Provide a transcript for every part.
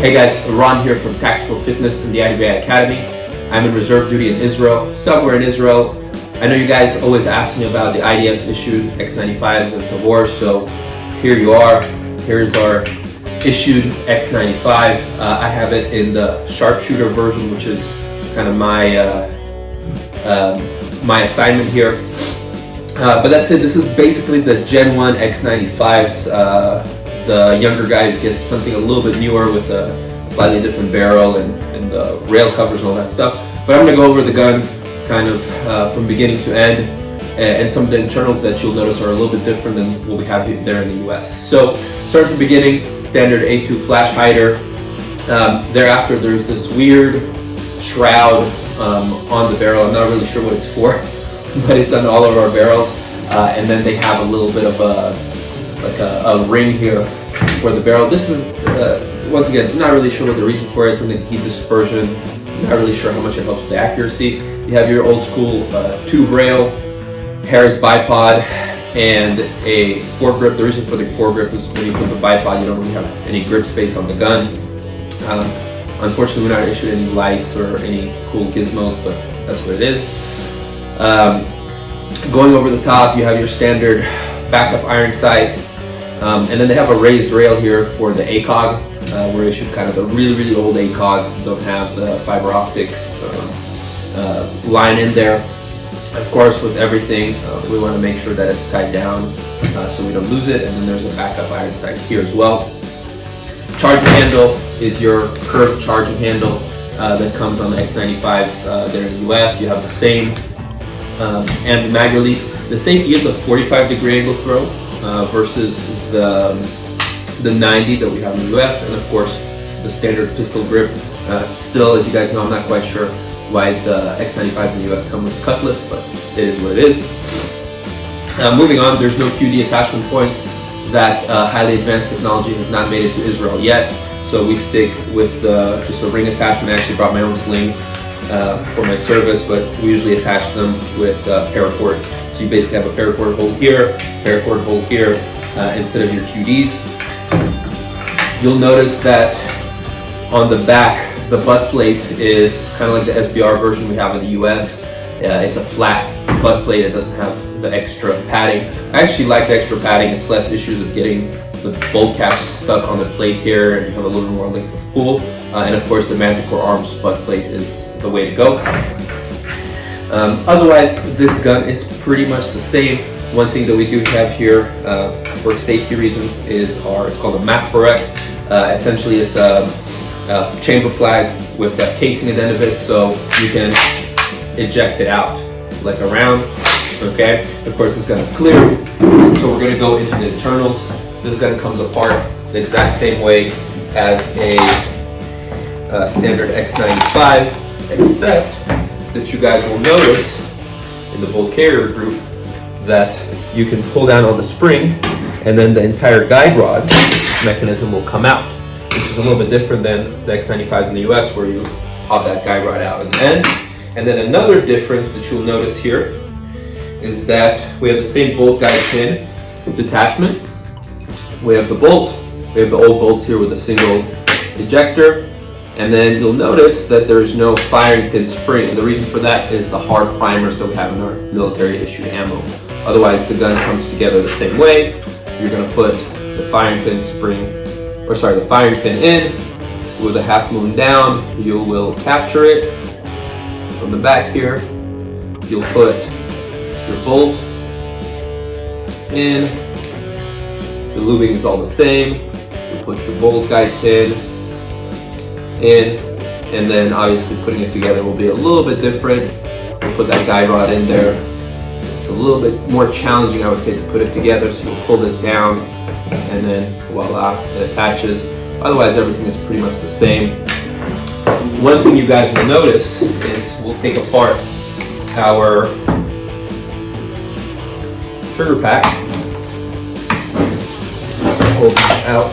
Hey guys, Ron here from Tactical Fitness in the IDF Academy. I'm in reserve duty in Israel, somewhere in Israel. I know you guys always ask me about the IDF issued X95s and Tavor, so here you are. Here's our issued X95. I have it in the sharpshooter version, which is kind of my my assignment here. But that's it. This is basically the Gen I X95s. The younger guys get something a little bit newer with a slightly different barrel and the rail covers and all that stuff. But I'm going to go over the gun kind of from beginning to end, and some of the internals that you'll notice are a little bit different than what we have there in the US. So starting from the beginning, standard A2 flash hider. Thereafter there's this weird shroud on the barrel. I'm not really sure what it's for, but it's on all of our barrels. And then they have a little bit of a ring here for the barrel. This is once again not really sure what the reason for it. It's something heat dispersion. Not really sure how much it helps with the accuracy. You have your old school tube rail, Harris bipod, and a foregrip. The reason for the foregrip is when you put the bipod, you don't really have any grip space on the gun. Unfortunately, we're not issued any lights or any cool gizmos, but that's what it is. Going over the top, you have your standard backup iron sight, and then they have a raised rail here for the ACOG. We're issued kind of the really old ACOGs that don't have the fiber optic line in there. Of course, with everything, we want to make sure that it's tied down so we don't lose it. And then there's a backup iron sight here as well. Charging handle is your curved charging handle that comes on the X95s there in the US. You have the same, and the mag release. The safety is a 45-degree angle throw versus the 90 that we have in the US, and of course the standard pistol grip. Still, as you guys know, I'm not quite sure why the X95s in the US come with cutlass, but it is what it is. Moving on, there's no QD attachment points. That highly advanced technology has not made it to Israel yet, so we stick with just a ring attachment. I actually brought my own sling for my service, but we usually attach them with paracord. So you basically have a paracord hole here, paracord hole here, instead of your QDs. You'll notice that on the back, the butt plate is kind of like the SBR version we have in the US. It's a flat butt plate. It doesn't have the extra padding. I actually like the extra padding. It's less issues of getting the bolt caps stuck on the plate here, and you have a little more length of pull. And of course, the Manticore Arms butt plate is the way to go. Otherwise, this gun is pretty much the same. One thing that we do have here for safety reasons is it's called a MAC barrette. Essentially, it's a chamber flag with a casing at the end of it, so you can eject it out like a round. Okay. Of course, this gun is clear, so we're going to go into the internals. This gun comes apart the exact same way as a standard X95, except that you guys will notice in the bolt carrier group that you can pull down on the spring, and then the entire guide rod mechanism will come out, which is a little bit different than the X95s in the US, where you pop that guide rod out in the end. And then another difference that you'll notice here is that we have the same bolt guide pin detachment. We have the bolt. We have the old bolts here with a single ejector. And then you'll notice that there's no firing pin spring. And the reason for that is the hard primers that we have in our military issued ammo. Otherwise, the gun comes together the same way. You're going to put the firing pin the firing pin in with a half moon down. You will capture it from the back here. You'll put your bolt in. The lubing is all the same. You put your bolt guide pin in, and then obviously putting it together will be a little bit different. We'll put that guide rod in there. It's a little bit more challenging, I would say, to put it together. So you'll pull this down, and then voila, it attaches. Otherwise, everything is pretty much the same. One thing you guys will notice is we'll take apart our trigger pack. Pull this out.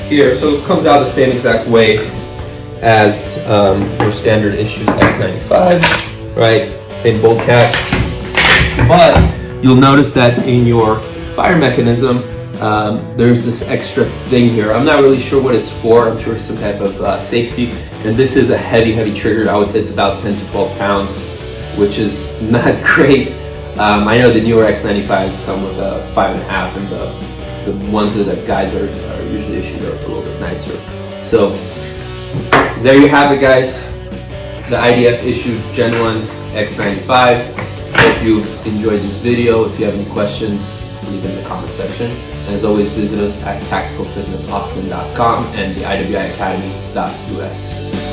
Here, so it comes out the same exact way as your standard issues X95, right? Same bolt catch, but you'll notice that in your fire mechanism, there's this extra thing here. I'm not really sure what it's for. I'm sure it's some type of safety. And this is a heavy trigger. I would say it's about 10 to 12 pounds, which is not great. I know the newer X95s come with a 5.5, and the ones that the guys are usually issued are a little bit nicer. So there you have it, guys. The IDF issued Gen I X95. Hope you've enjoyed this video. If you have any questions, leave in the comment section. And as always, visit us at tacticalfitnessaustin.com and the IWIacademy.us.